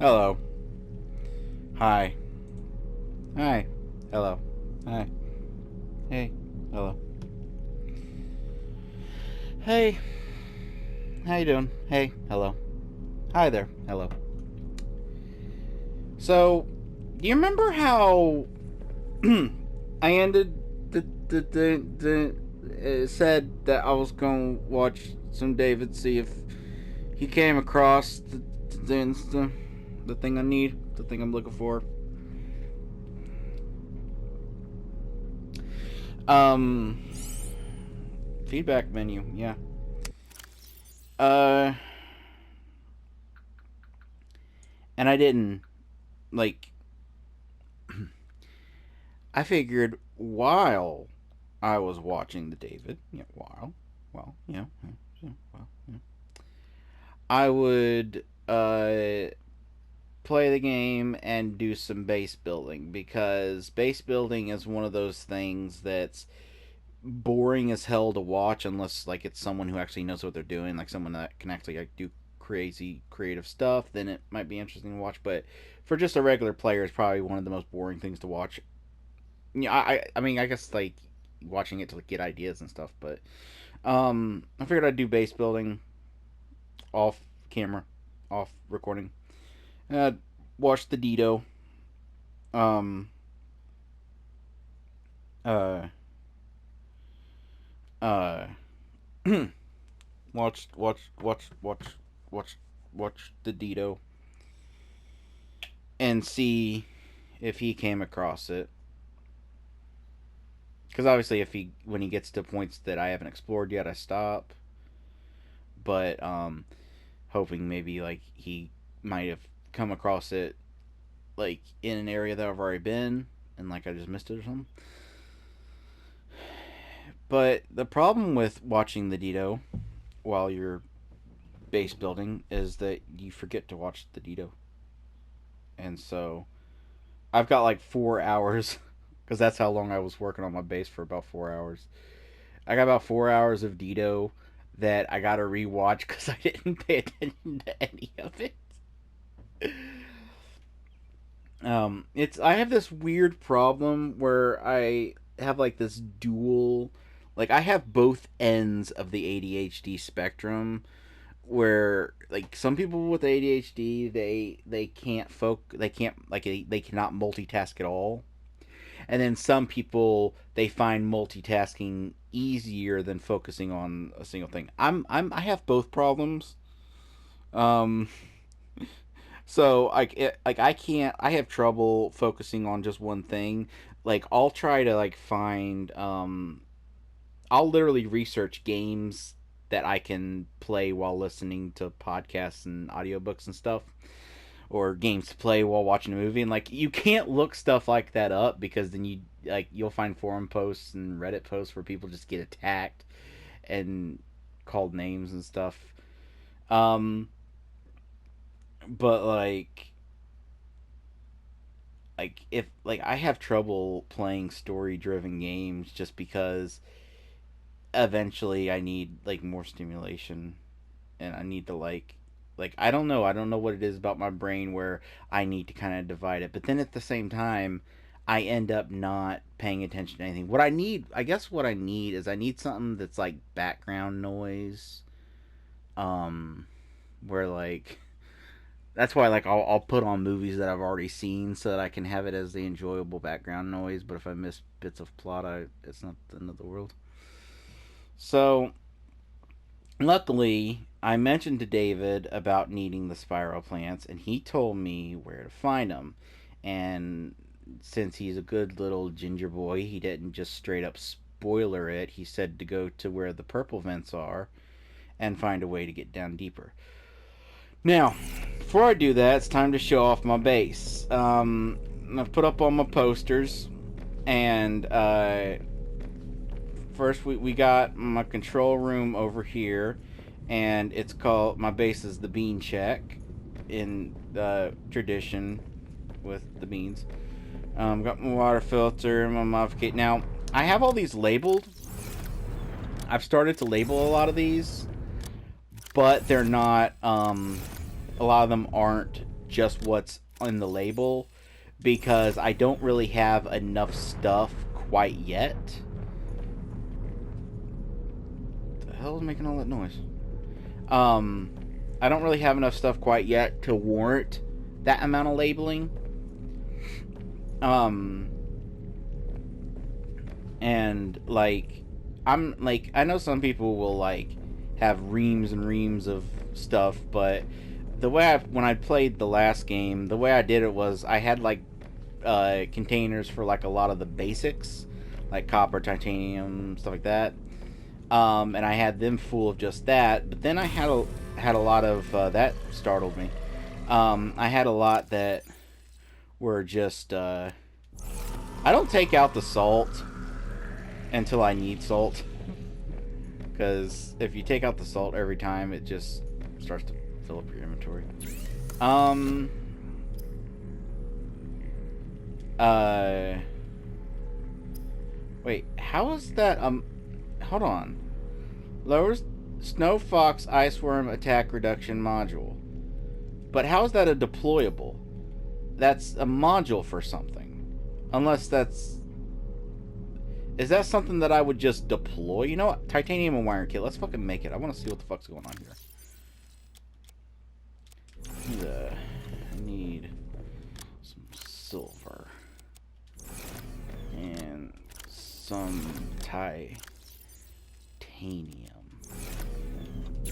Hello. Hi. Hi. Hello. Hi. Hey. Hello. Hey. How you doing? Hey. Hello. Hi there. Hello. So, do you remember how I ended said that I was gonna watch some David, see if he came across the thing I need, the thing I'm looking for. Um, Feedback menu, yeah. Uh, and I didn't like. I figured while I was watching the David, yeah, well, I would play the game and do some base building because base building is one of those things that's boring as hell to watch unless like it's someone who actually knows what they're doing, like someone that can actually like do crazy creative stuff. Then it might be interesting to watch. But for just a regular player, it's probably one of the most boring things to watch. Yeah, I mean, I guess like watching it to like, get ideas and stuff. But I figured I'd do base building off camera, off recording. Watch the Dido. Um, uh, uh, watch, watch, watch, watch, watch, watch the Dido and see if he came across it. Because obviously, if he when he gets to points that I haven't explored yet, I stop. But hoping maybe like he might have come across it like in an area that I've already been and like I just missed it or something. But the problem with watching the Dido while you're base building is that you forget to watch the Dido, and so I've got like 4 hours because that's how long I was working on my base for about 4 hours. I got about 4 hours of Dido that I got to rewatch because I didn't pay attention to any of it. It's I have this weird problem where I have like this dual, like I have both ends of the ADHD spectrum. Where like some people with ADHD, they can't they can't like they cannot multitask at all, and then some people they find multitasking easier than focusing on a single thing. I have both problems. Um, so like I can't. I have trouble focusing on just one thing. Like I'll try to like find. I'll literally research games that I can play while listening to podcasts and audiobooks and stuff, or games to play while watching a movie. And like you can't look stuff like that up because then you'll find forum posts and Reddit posts where people just get attacked and called names and stuff. Um, but like if like I have trouble playing story driven games just because eventually I need like more stimulation and I need to like I don't know what it is about my brain where I need to kind of divide it. But then at the same time, I end up not paying attention to anything. What I need, I guess what I need is I need something that's like background noise. Um where like that's why like I'll put on movies that I've already seen so that I can have it as the enjoyable background noise, but if I miss bits of plot, it's not the end of the world. So, luckily, I mentioned to David about needing the spiral plants, and he told me where to find them. And since he's a good little ginger boy, he didn't just straight up spoiler it. He said to go to where the purple vents are and find a way to get down deeper. Now, before I do that, it's time to show off my base. I've put up all my posters, and first we got my control room over here, and it's called, my base is the bean shack in tradition with the beans. Got my water filter, my modificate. Now I have all these labeled. I've started to label a lot of these, but they're not. A lot of them aren't just what's in the label, because I don't really have enough stuff quite yet. What the hell is making all that noise? I don't really have enough stuff quite yet to warrant that amount of labeling. And like, I'm like, I know some people will like have reams and reams of stuff, but the way when I played the last game, the way I did it was I had like containers for like a lot of the basics, like copper, titanium, stuff like that. And I had them full of just that. But then I had a lot of that startled me. I had a lot that were just I don't take out the salt until I need salt, because if you take out the salt every time, it just starts to fill up your inventory. Wait, how is that? Hold on. Lowers Snow Fox Iceworm attack reduction module. But how is that a deployable? That's a module for something. Unless that's... Is that something that I would just deploy? You know what? Titanium and wire kit. Let's fucking make it. I want to see what the fuck's going on here. I need some silver. And some titanium.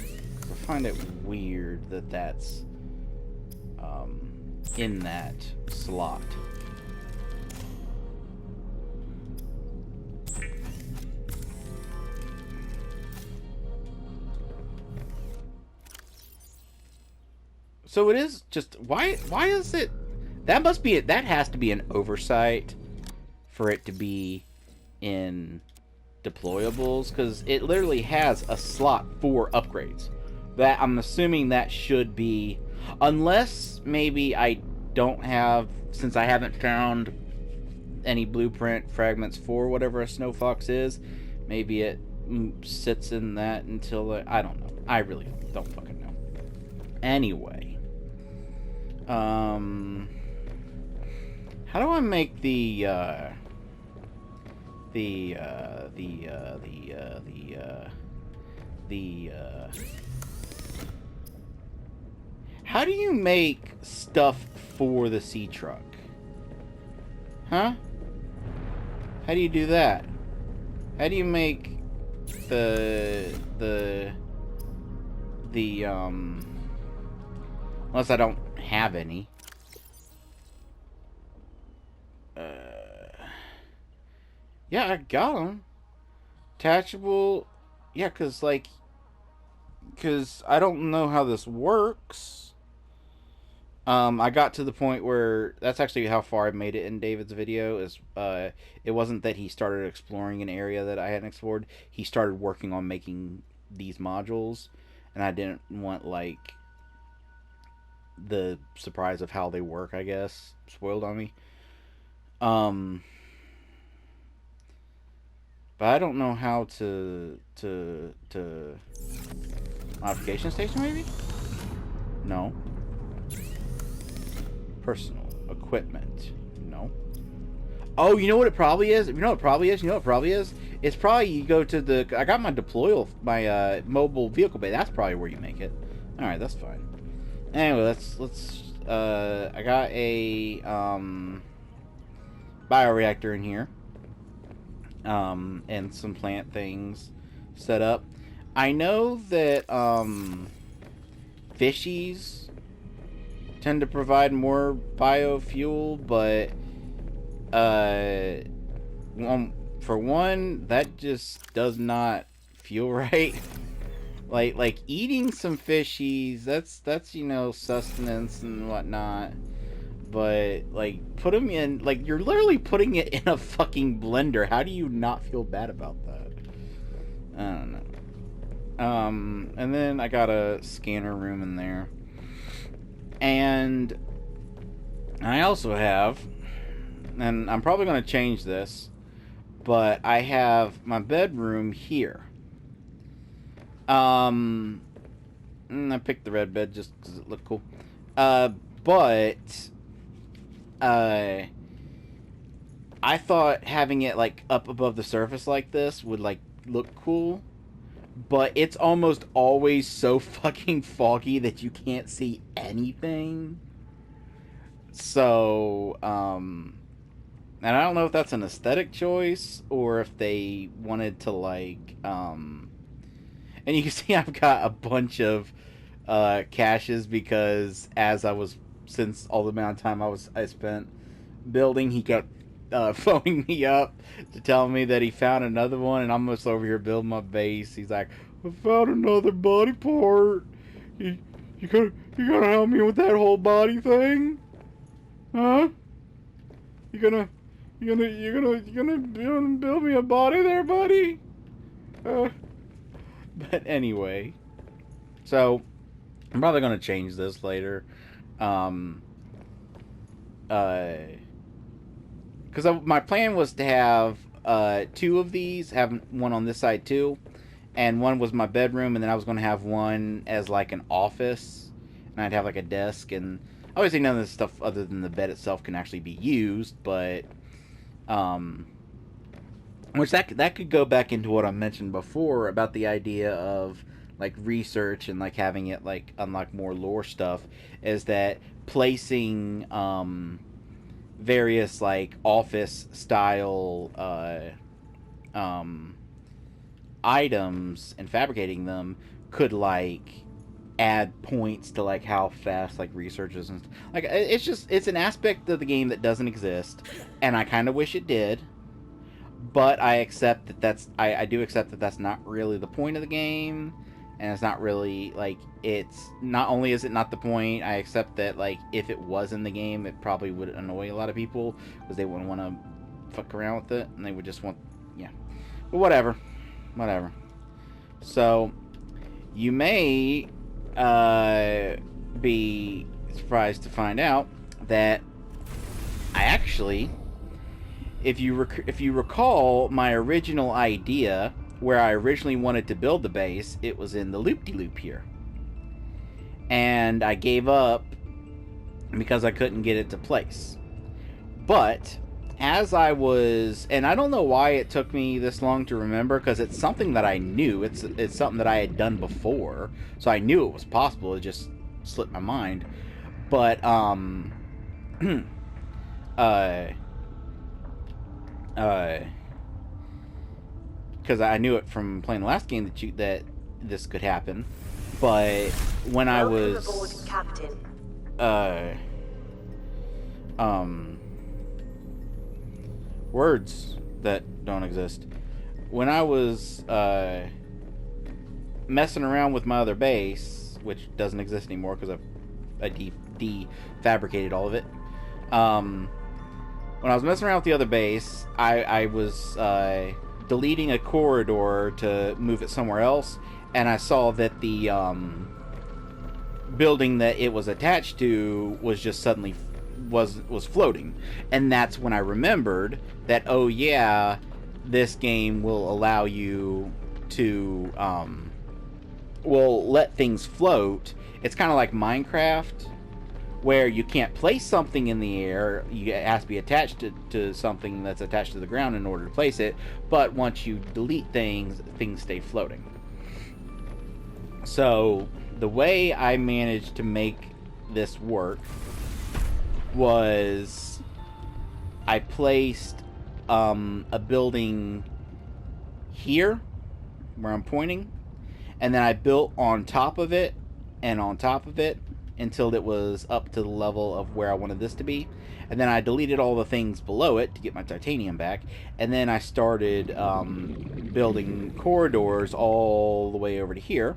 I find it weird that that's in that slot. So it is just why is it that must be it that has to be an oversight for it to be in deployables, because it literally has a slot for upgrades. That I'm assuming that should be, unless maybe I don't have, since I haven't found any blueprint fragments for whatever a snow fox is, maybe it sits in that until I don't know. I really don't fucking know. Anyway, how do I make how do you make stuff for the sea truck? Huh? How do you do that? How do you make the unless I don't have any. Yeah, I got them. Attachable. Yeah, because I don't know how this works. I got to the point where that's actually how far I made it in David's video. Is it wasn't that he started exploring an area that I hadn't explored. He started working on making these modules, and I didn't want like the surprise of how they work, I guess, spoiled on me. But I don't know how to modification station, maybe? No. Personal equipment. No. Oh, you know what it probably is? You know what it probably is? You know what it probably is? It's probably you go to the... I got my my mobile vehicle bay. That's probably where you make it. Alright, that's fine. Anyway, let's I got a bioreactor in here. And some plant things set up. I know that fishies tend to provide more biofuel, but for one, that just does not feel right. like eating some fishies, that's you know, sustenance and whatnot. But like, put them in, like, you're literally putting it in a fucking blender. How do you not feel bad about that? I don't know. And then I got a scanner room in there. And I also have, and I'm probably going to change this, but I have my bedroom here. I picked the red bed just because it looked cool. But uh, I thought having it like up above the surface like this would like look cool. But it's almost always so fucking foggy that you can't see anything. So, and I don't know if that's an aesthetic choice or if they wanted to like, and you can see I've got a bunch of caches because since all the amount of time I spent building, he kept phoning me up to tell me that he found another one, and I'm just over here building my base. He's like, I found another body part. You, you gonna help me with that whole body thing? Huh? You gonna build me a body there, buddy? But anyway, so I'm probably gonna change this later. Um, because my plan was to have two of these, have one on this side too, and one was my bedroom, and then I was going to have one as like an office, and I'd have like a desk, and obviously none of this stuff other than the bed itself can actually be used, but which that could go back into what I mentioned before about the idea of like research and like having it like unlock more lore stuff, is that placing various like office style items and fabricating them could like add points to like how fast like researchers and like it's an aspect of the game that doesn't exist, and I kind of wish it did, but I accept that I do accept that that's not really the point of the game, and it's not really like, it's not only is it not the point, I accept that like if it was in the game it probably would annoy a lot of people because they wouldn't want to fuck around with it and they would just want, yeah, but whatever. So you may be surprised to find out that I actually, if you recall my original idea where I originally wanted to build the base, it was in the loop-de-loop here. And I gave up because I couldn't get it to place. But as I was, and I don't know why it took me this long to remember, because it's something that I knew. It's something that I had done before, so I knew it was possible. It just slipped my mind. But because I knew it from playing the last game that this could happen. But when I was aboard, Captain. Words that don't exist. When I was messing around with my other base, which doesn't exist anymore because I defabricated all of it. When I was messing around with the other base, I was deleting a corridor to move it somewhere else, and I saw that the building that it was attached to was just suddenly was floating, and that's when I remembered that, oh yeah, this game will allow you to will let things float. It's kind of like Minecraft, where you can't place something in the air. It has to be attached to something that's attached to the ground in order to place it, but once you delete things stay floating. So the way I managed to make this work was I placed a building here where I'm pointing, and then I built on top of it and on top of it until it was up to the level of where I wanted this to be. And then I deleted all the things below it to get my titanium back. And then I started building corridors all the way over to here.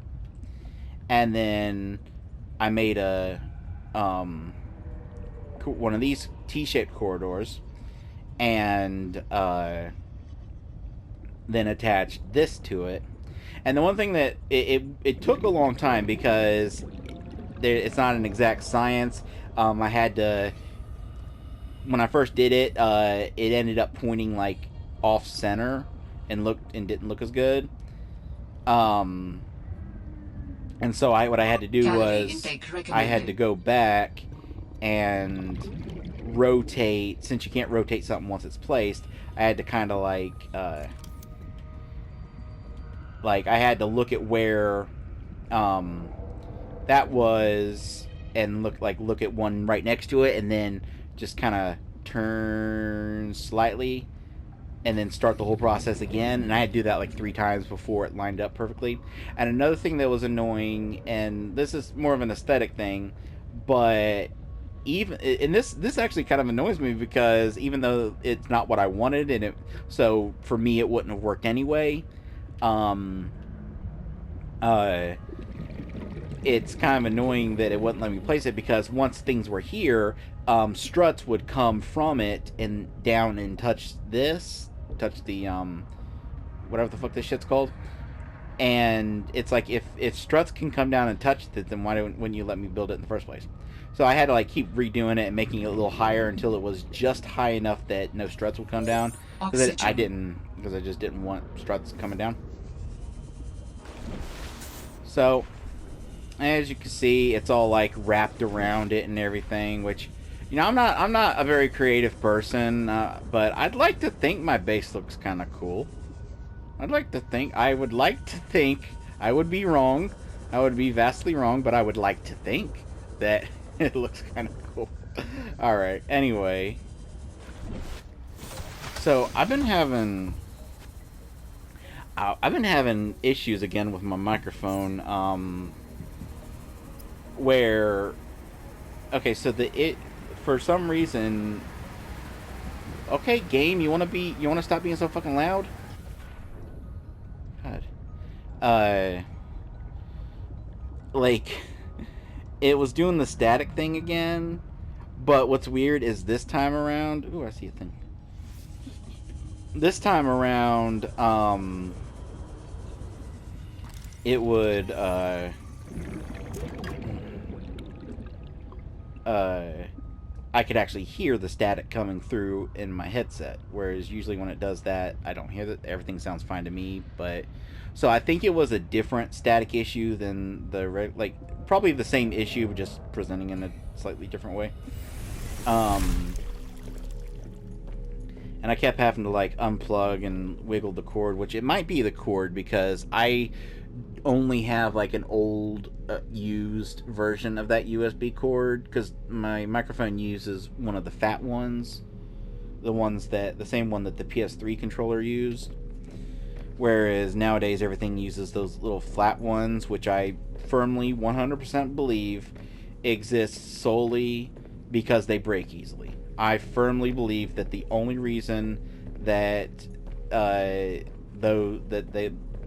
And then I made a one of these T-shaped corridors, and then attached this to it. And the one thing that it took a long time because it's not an exact science. I had to, when I first did it, it ended up pointing like off center and didn't look as good. And so what I had to do was I had to go back and rotate. Since you can't rotate something once it's placed, I had to kind of like I had to look at where that was and look at one right next to it, and then just kind of turn slightly and then start the whole process again. And I had to do that like 3 times before it lined up perfectly. And another thing that was annoying, and this is more of an aesthetic thing, but even and this actually kind of annoys me, because even though it's not what I wanted, and it so for me it wouldn't have worked anyway. Um, uh, it's kind of annoying that it wouldn't let me place it, because once things were here, struts would come from it and down and touch the whatever the fuck this shit's called. And it's like, if struts can come down and touch it, then wouldn't you let me build it in the first place? So I had to like keep redoing it and making it a little higher until it was just high enough that no struts would come down. Because I just didn't want struts coming down. So as you can see, it's all like wrapped around it and everything, which, you know, I'm not a very creative person, but I'd like to think my base looks kind of cool. I would like to think, I would be wrong. I would be vastly wrong, but I would like to think that it looks kind of cool. Alright, anyway. So, I've been having issues again with my microphone, where, okay, so for some reason, okay, game, you want to stop being so fucking loud? God. Like, it was doing the static thing again, but what's weird is this time around, ooh, I see a thing. This time around, it would, I could actually hear the static coming through in my headset, whereas usually when it does that, I don't hear that. Everything sounds fine to me. But so I think it was a different static issue than probably the same issue, but just presenting in a slightly different way. And I kept having to like unplug and wiggle the cord, which it might be the cord, because I only have like an old used version of that USB cord, because my microphone uses one of the fat ones, the same one that the PS3 controller used, whereas nowadays everything uses those little flat ones, which I firmly 100% believe exist solely because they break easily. I firmly believe that the only reason that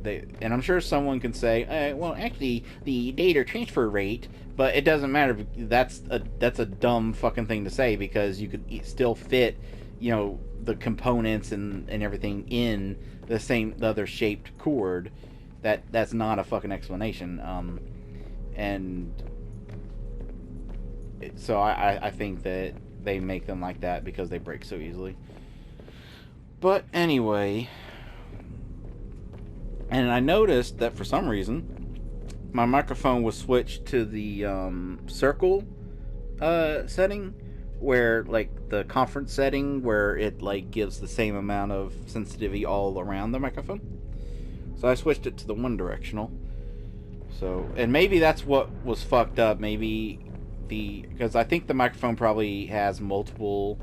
and I'm sure someone can say, well, actually, the data transfer rate, but it doesn't matter. That's a dumb fucking thing to say, because you could still fit, you know, the components and everything in the other shaped cord. That's not a fucking explanation. So I think that they make them like that because they break so easily. But anyway, and I noticed that for some reason my microphone was switched to the circle setting, where like the conference setting, where it like gives the same amount of sensitivity all around the microphone. So I switched it to the one directional. So, and maybe that's what was fucked up. Maybe because I think the microphone probably has multiple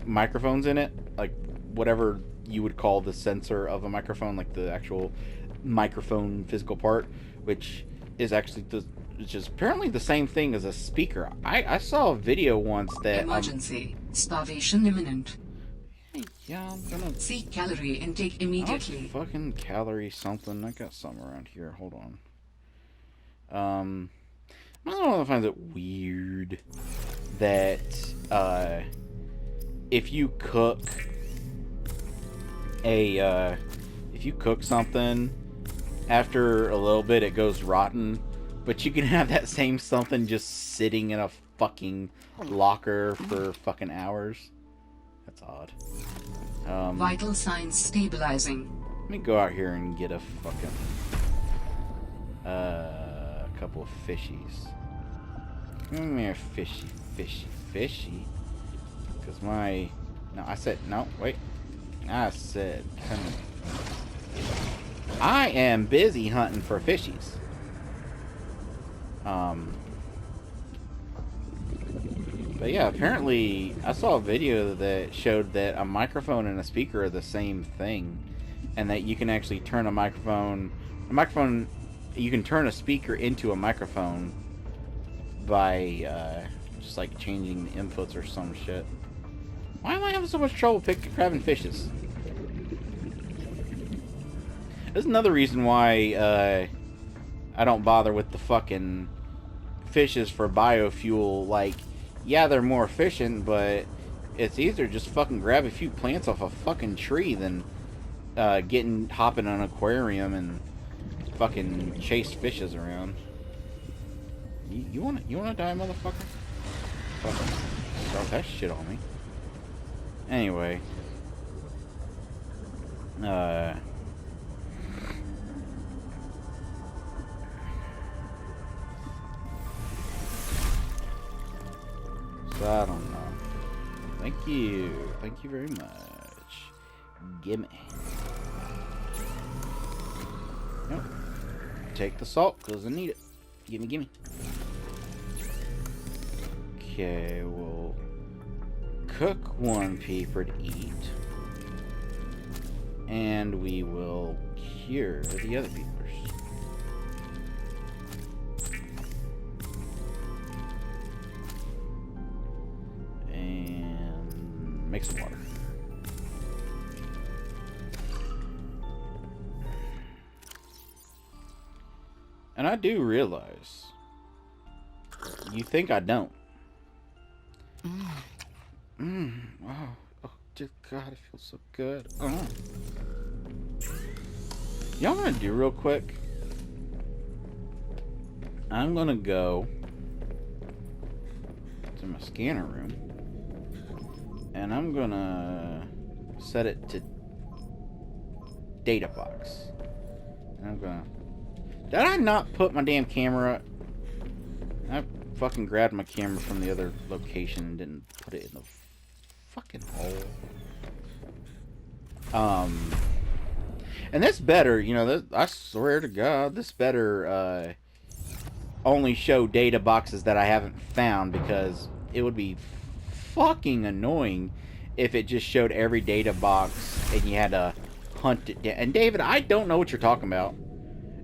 microphones in it, like whatever you would call the sensor of a microphone, like the actual microphone physical part, which is apparently the same thing as a speaker. I saw a video once that emergency, starvation imminent. Yeah, I'm gonna seek calorie intake immediately. Fucking calorie something. I got something around here. Hold on. I don't know if I find it weird that if you cook something, after a little bit it goes rotten, but you can have that same something just sitting in a fucking locker for fucking hours. That's odd. Vital signs stabilizing. Let me go out here and get a fucking couple of fishies. Come here, fishy, fishy, fishy. Because my... No, I said... No, wait. I said... Come here. I am busy hunting for fishies. But yeah, apparently I saw a video that showed that a microphone and a speaker are the same thing. And that you can actually turn a microphone... You can turn a speaker into a microphone by just like changing the inputs or some shit. Why am I having so much trouble grabbing fishes? There's another reason why I don't bother with the fucking fishes for biofuel. Like, yeah, they're more efficient, but it's easier to just fucking grab a few plants off a fucking tree than hopping in an aquarium and fucking chase fishes around. You wanna die, motherfucker? Fucking start that shit on me. Anyway. So I don't know. Thank you. Thank you very much. Gimme. Nope. Take the salt, because I need it. Gimme, gimme. Okay, we'll cook one peeper to eat. And we will cure the other peepers. And make some water. And I do realize, you think I don't. Wow. Oh, dear God, it feels so good. Oh. You know what I'm gonna do real quick? I'm gonna go to my scanner room. And I'm gonna set it to data box. And I'm gonna... Did I not put my damn camera... I fucking grabbed my camera from the other location and didn't put it in the fucking hole. And this better, you know, I swear to God, this better only show data boxes that I haven't found, because it would be fucking annoying if it just showed every data box and you had to hunt it down. And David, I don't know what you're talking about.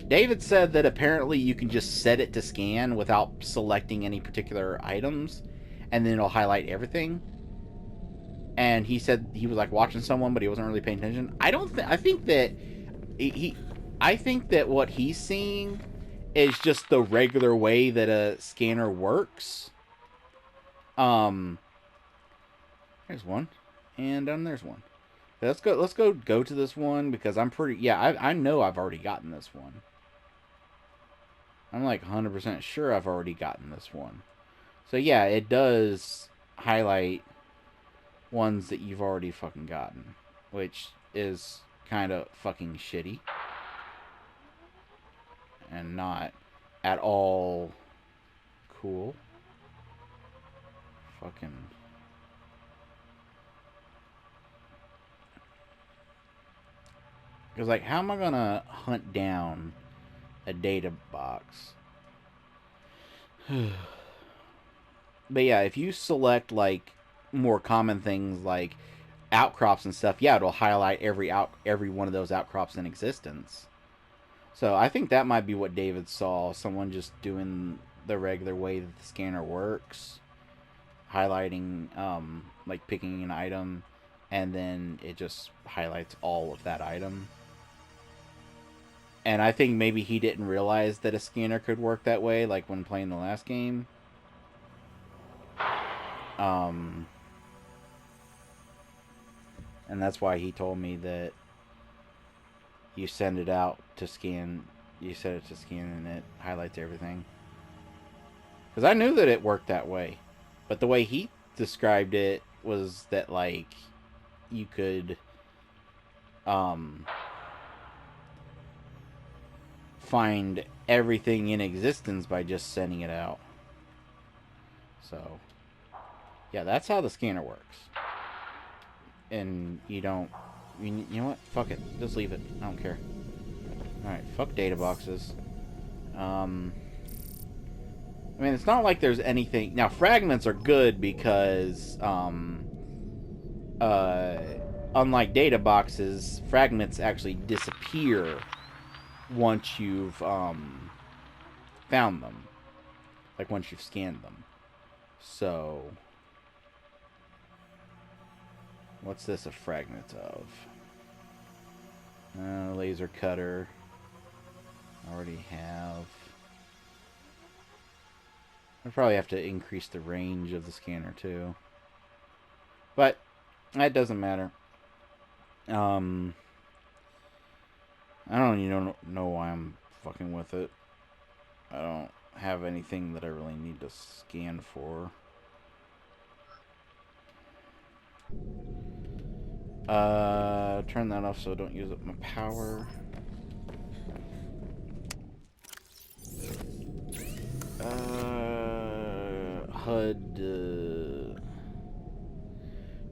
David said that apparently you can just set it to scan without selecting any particular items, and then it'll highlight everything. And he said he was like watching someone, but he wasn't really paying attention. I think that what he's seeing is just the regular way that a scanner works. There's one, and there's one. Let's go to this one, because I'm pretty... Yeah, I know I've already gotten this one. I'm like 100% sure I've already gotten this one. So yeah, it does highlight ones that you've already fucking gotten, which is kind of fucking shitty. And not at all cool. Fucking... Because, like, how am I gonna hunt down a data box? But yeah, if you select, like, more common things like outcrops and stuff, yeah, it'll highlight every one of those outcrops in existence. So I think that might be what David saw. Someone just doing the regular way that the scanner works. Highlighting, like picking an item, and then it just highlights all of that item. And I think maybe he didn't realize that a scanner could work that way, like when playing the last game. And that's why he told me that you send it out to scan, you set it to scan, and it highlights everything. Because I knew that it worked that way. But the way he described it was that, like, you could find everything in existence by just sending it out. So, yeah, that's how the scanner works. And you don't... You know what? Fuck it. Just leave it. I don't care. Alright, fuck data boxes. I mean, it's not like there's anything... Now, fragments are good because, unlike data boxes, fragments actually disappear once you've, found them. Like, once you've scanned them. So... What's this a fragment of? Laser cutter. Already have... I probably have to increase the range of the scanner too. But that doesn't matter. I don't even know why I'm fucking with it. I don't have anything that I really need to scan for. Turn that off so I don't use up my power. HUD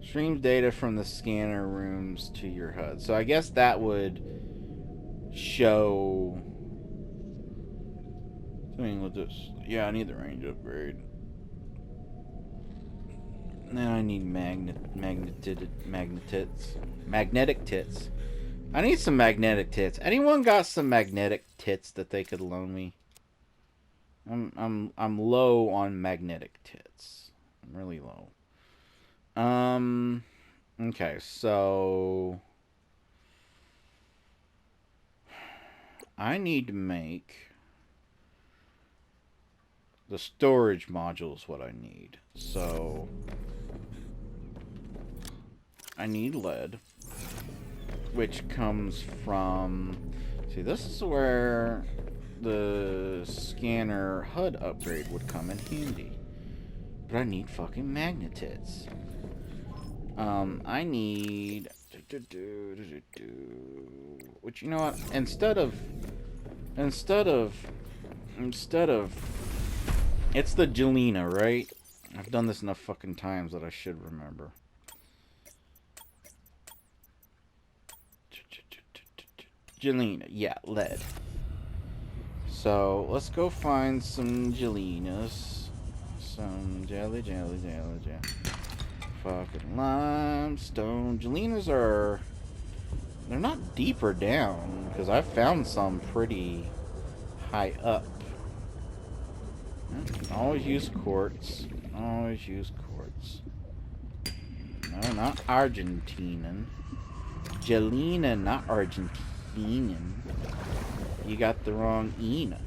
streams data from the scanner rooms to your HUD. So I guess that would show something with this. Yeah, I need the range upgrade. Now I need magnetic tits. I need some magnetic tits. Anyone got some magnetic tits that they could loan me? I'm low on magnetic tits. I'm really low. Okay, so I need to make the storage module is what I need. So I need lead, which comes from... See, this is where the scanner HUD upgrade would come in handy. But I need fucking magnetits. I need... Which, you know what? Instead of... It's the Jelena, right? I've done this enough fucking times that I should remember. Jelena, yeah, lead. So, let's go find some Jelenas. Some jelly. Fucking limestone. Jelenas are... They're not deeper down, because I've found some pretty high up. Always use quartz. Always use quartz. No, not Argentinian. Jelena, not Argentinian. You got the wrong Ena.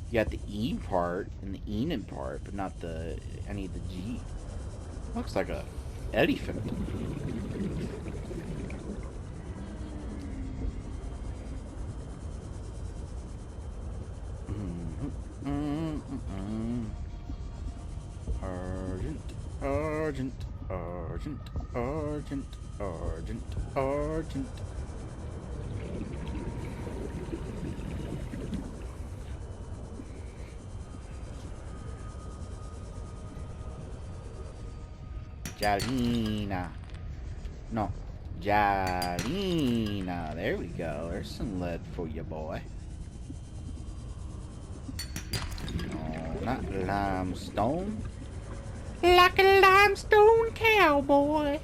You got the E part and the Enan part, but not the any of the G. Looks like a elephant. Argent. Jelena. No. Jelena. There we go. There's some lead for you, boy. No, not limestone. Like a limestone cowboy.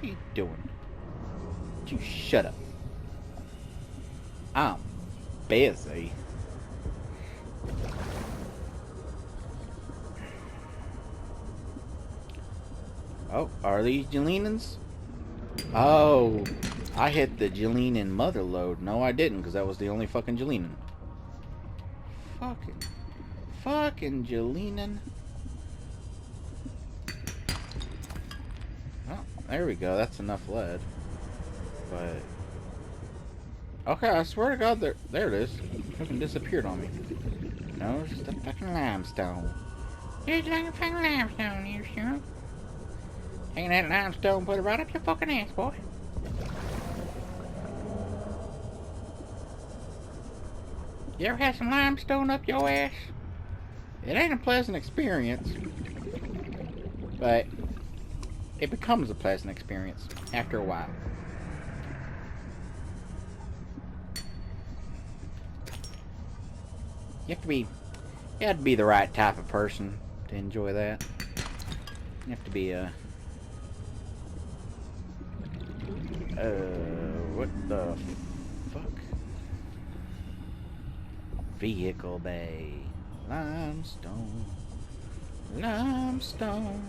What are you doing? You shut up. I'm busy. Oh, are these Jelenans? Oh, I hit the Jelenan mother load. No, I didn't, because that was the only fucking Jelenan. Fucking Jelenan. Oh, there we go. That's enough lead. But okay, I swear to God, there it is. It fucking disappeared on me. No, it's just a fucking limestone. It's like a fucking limestone, you sure? Taking that limestone, put it right up your fucking ass, boy. You ever had some limestone up your ass? It ain't a pleasant experience, but it becomes a pleasant experience after a while. You have to be the right type of person to enjoy that. You have to be what the fuck? Vehicle bay. Limestone. Limestone.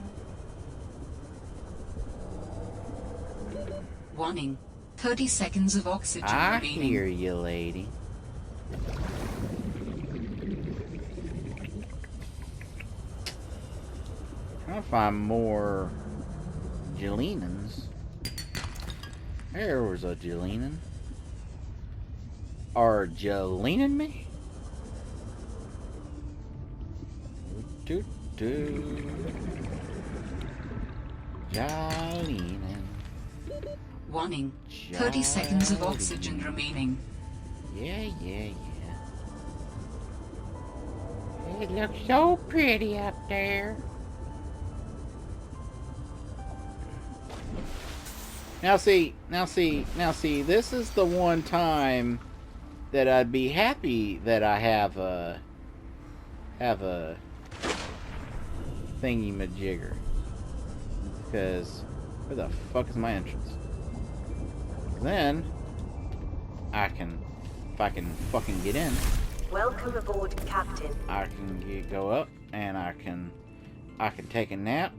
Warning. 30 seconds of oxygen I remaining. hear you, lady. Trying to find more Gelinans. There was a Gelenan. Are Gelenan me? Do do. Gelenan. Warning. 30 seconds of oxygen remaining. Yeah. It looks so pretty up there. Now see, this is the one time that I'd be happy that I have a thingy-majigger. Because where the fuck is my entrance? Then if I can fucking get in. Welcome aboard, Captain. I can go up and I can take a nap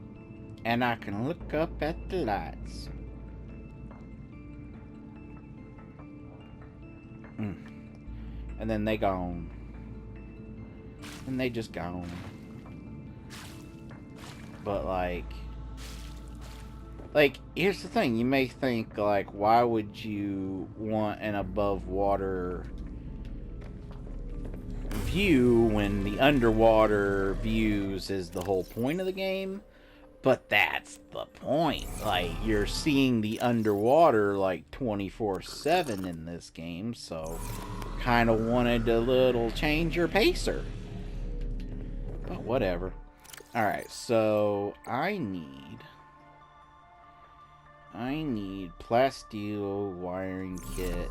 and I can look up at the lights. And then they gone. And they just gone. But like, here's the thing. You may think, like, why would you want an above water view when the underwater views is the whole point of the game? But that's the point. Like, you're seeing the underwater like 24/7 in this game, so kind of wanted a little change your pacer. But whatever. Alright, so I need plasteel wiring kit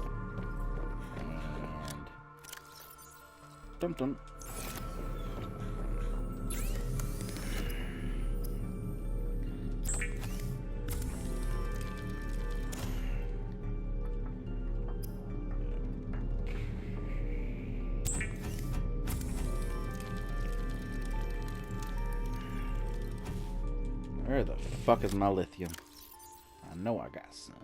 and dum. Where the fuck is my lithium? I know I got some.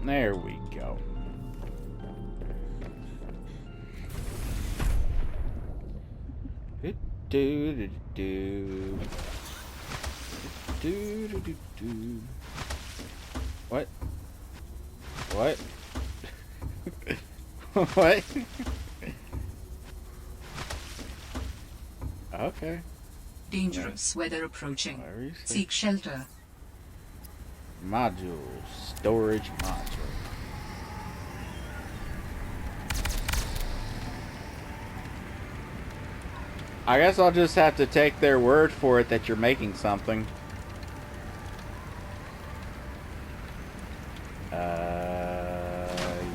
There we go. What? What? What? Okay. Dangerous weather approaching. Where is it? Seek shelter. Module. Storage module. I guess I'll just have to take their word for it that you're making something.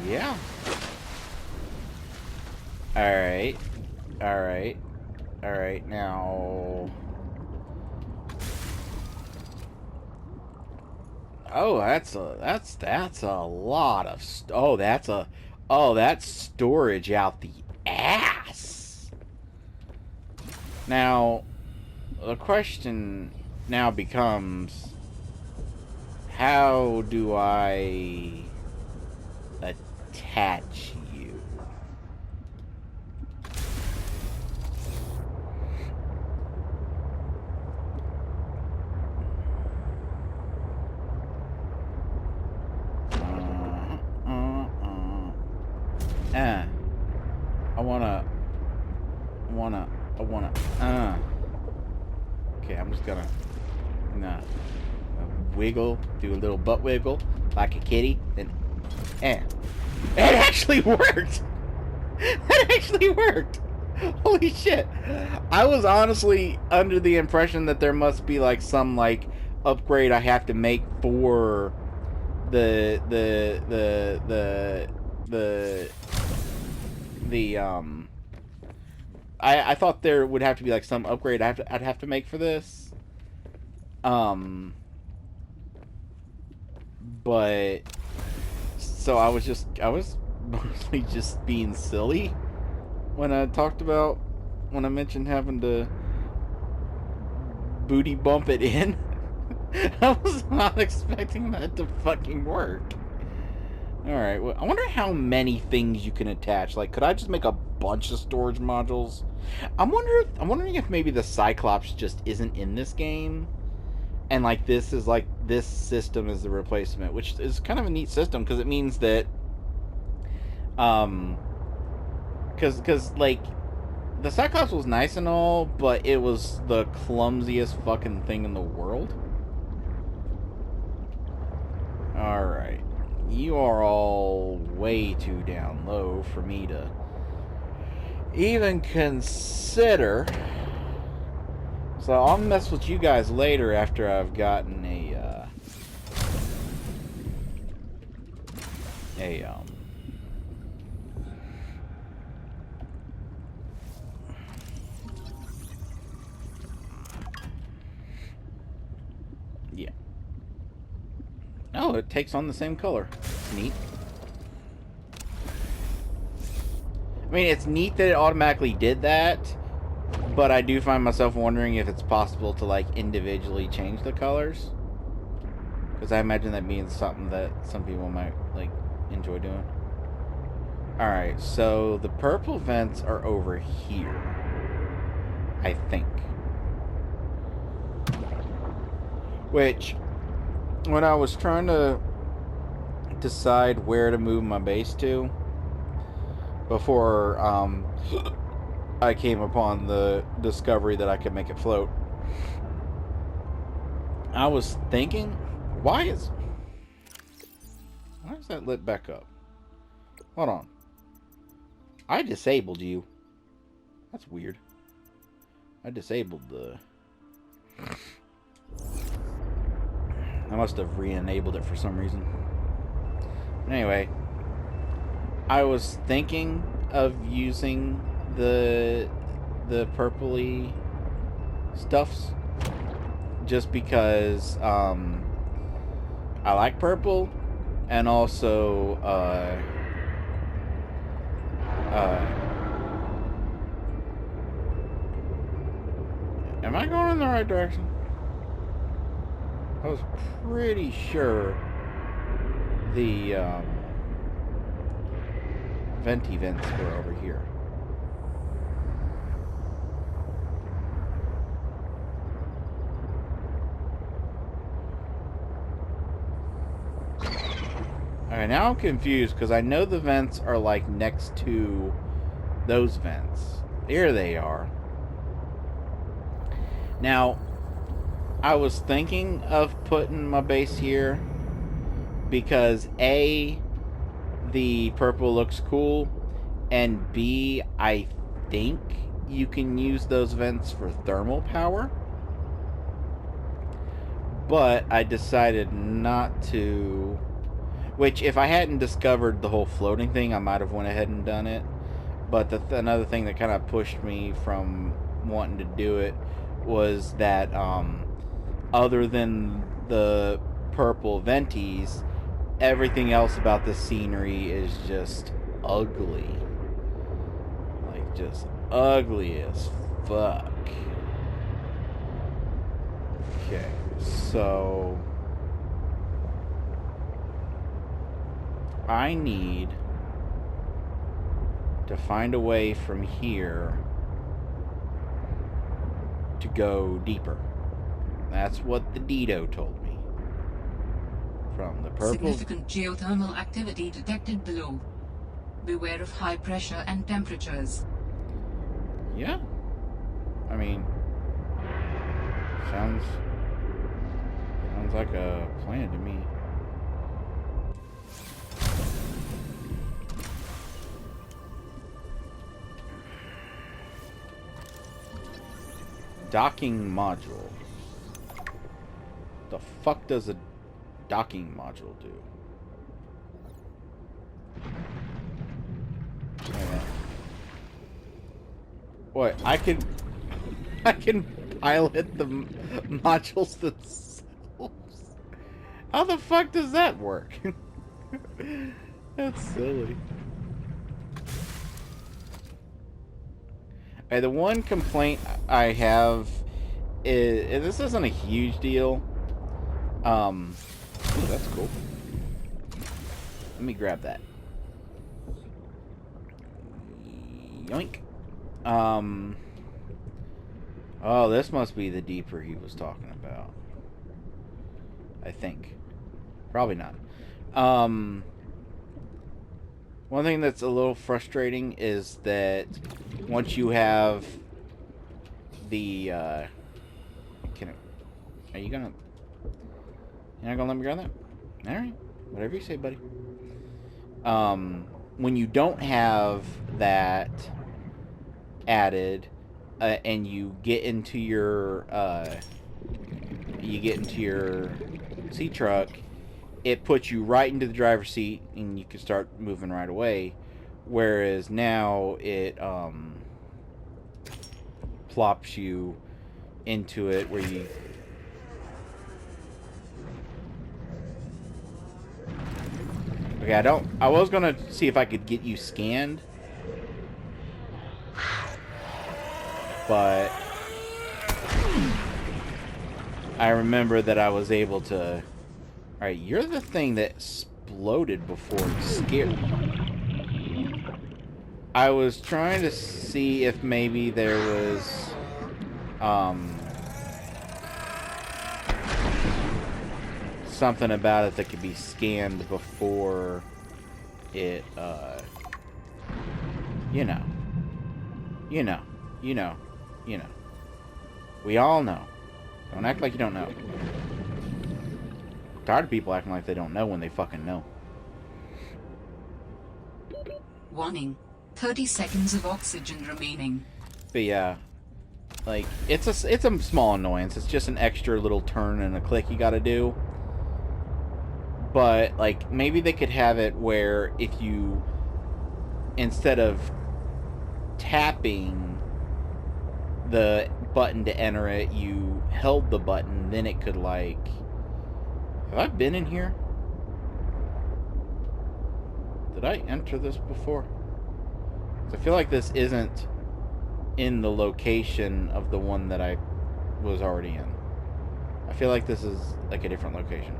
Yeah. Alright, now... Oh, that's a lot of... that's storage out the ass! Now, the question now becomes... How do I attach you? Okay, I'm just gonna wiggle, do a little butt wiggle like a kitty, then and it actually worked. That actually worked. Holy shit! I was honestly under the impression that there must be like some like upgrade I have to make for the I thought there would have to be like some upgrade I'd have to make for this. But so I was mostly just being silly when when I mentioned having to booty bump it in. I was not expecting that to fucking work. Alright, well, I wonder how many things you can attach. Like, could I just make a bunch of storage modules? I'm wondering if maybe the Cyclops just isn't in this game. And, like, this system is the replacement. Which is kind of a neat system, because it means that... Because, like... The Cyclops was nice and all, but it was the clumsiest fucking thing in the world. Alright. You are all way too down low for me to even consider. So I'll mess with you guys later after I've gotten yeah. Oh, it takes on the same color. Neat. I mean, it's neat that it automatically did that, but I do find myself wondering if it's possible to, like, individually change the colors. Because I imagine that means something that some people might, like, enjoy doing. Alright, so the purple vents are over here. I think. Which, when I was trying to decide where to move my base to, before I came upon the discovery that I could make it float, I was thinking, why is that lit back up? Hold on. I disabled you. That's weird. I disabled the... I must have re-enabled it for some reason. Anyway, I was thinking of using the purpley stuffs just because I like purple, and also am I going in the right direction? I was pretty sure the venti vents were over here. Alright, now I'm confused because I know the vents are like next to those vents. Here they are. Now, I was thinking of putting my base here because A, the purple looks cool, and B, I think you can use those vents for thermal power. But I decided not to, which if I hadn't discovered the whole floating thing, I might have went ahead and done it. But another thing that kind of pushed me from wanting to do it was that other than the purple venties, everything else about the scenery is just ugly. Like, just ugly as fuck. Okay, so I need to find a way from here to go deeper. That's what the Dido told me. From the purple... Significant geothermal activity detected below. Beware of high pressure and temperatures. Yeah. I mean, Sounds like a plan to me. Docking module. The fuck does a docking module do? What? I can pilot the modules themselves. How the fuck does that work? That's silly. The one complaint I have is this isn't a huge deal. Ooh, that's cool. Let me grab that. Yoink. Oh, this must be the deeper he was talking about. I think. Probably not. One thing that's a little frustrating is that once you have the, are you gonna, you're not gonna let me grab that? Alright. Whatever you say, buddy. When you don't have that added, and you get into your sea truck, it puts you right into the driver's seat and you can start moving right away, whereas now it plops you into it where you I was gonna see if I could get you scanned, but I remember that I was able to. Alright, you're the thing that exploded before and scared me. I was trying to see if maybe there was something about it that could be scanned before it you know. You know. You know. You know. We all know. Don't act like you don't know. I'm tired of people acting like they don't know when they fucking know. Warning. 30 seconds of oxygen remaining. But yeah, like it's a small annoyance. It's just an extra little turn and a click you got to do. But like maybe they could have it where if you, instead of tapping the button to enter it, you held the button, then it could like. Have I been in here? Did I enter this before? I feel like this isn't in the location of the one that I was already in. I feel like this is like a different location.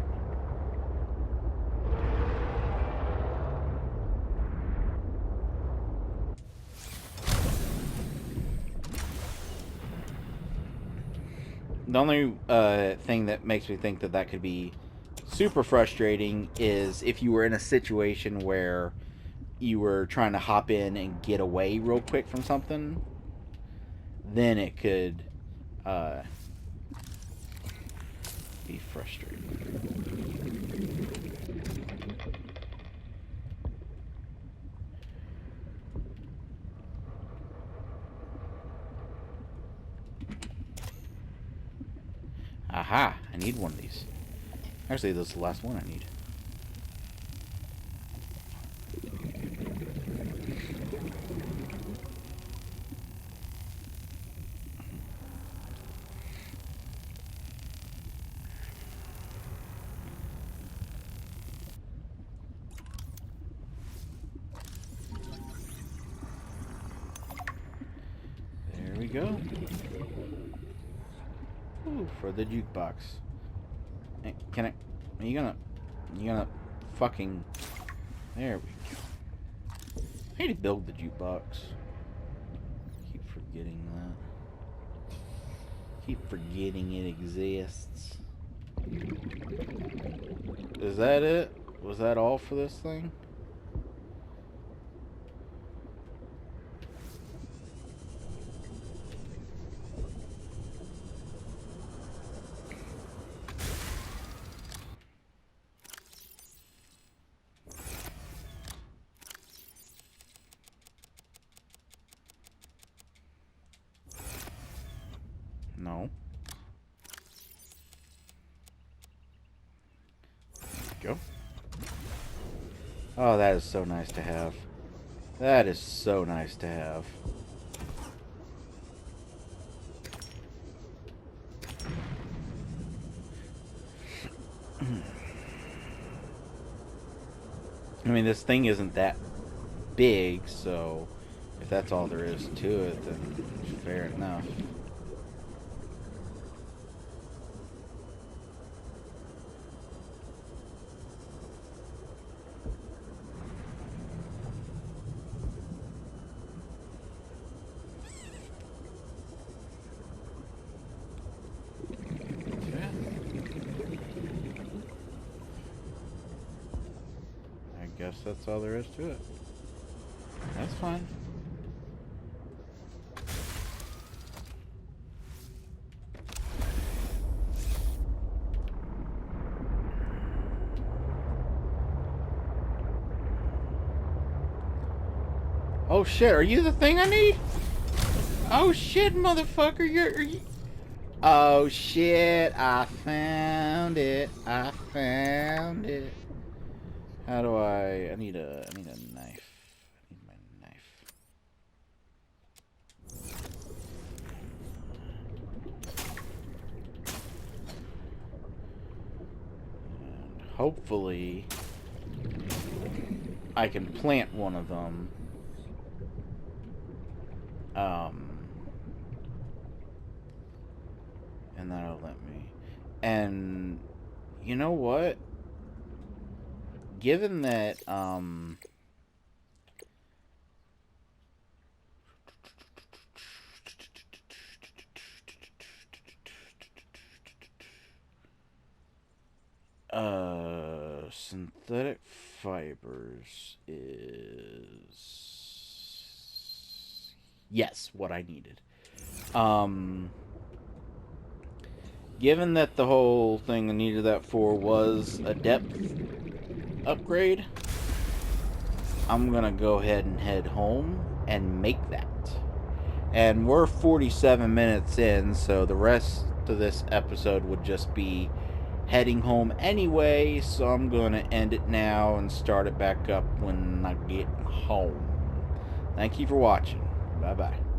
The only thing that makes me think that that could be super frustrating is if you were in a situation where you were trying to hop in and get away real quick from something, then it could be frustrating. Aha! I need one of these. Actually, this is the last one I need. There we go. Ooh, for the jukebox. Hey, can I? Are you gonna fucking? There we go. I need to build the jukebox. Keep forgetting that. Keep forgetting it exists. Is that it? Was that all for this thing? Go. Oh, that is so nice to have. That is so nice to have. I mean, this thing isn't that big, so if that's all there is to it, then fair enough. I guess that's all there is to it. That's fine. Oh shit, are you the thing I need? Oh shit, motherfucker, you're oh shit, I found it. I found it. How do I need a knife. I need my knife. And hopefully I can plant one of them. And that'll let me. And you know what? Given that, synthetic fibers is yes, what I needed. Given that the whole thing I needed that for was a depth upgrade, I'm gonna go ahead and head home and make that. And we're 47 minutes in, so the rest of this episode would just be heading home anyway, so I'm going to end it now and start it back up when I get home. Thank you for watching. Bye-bye.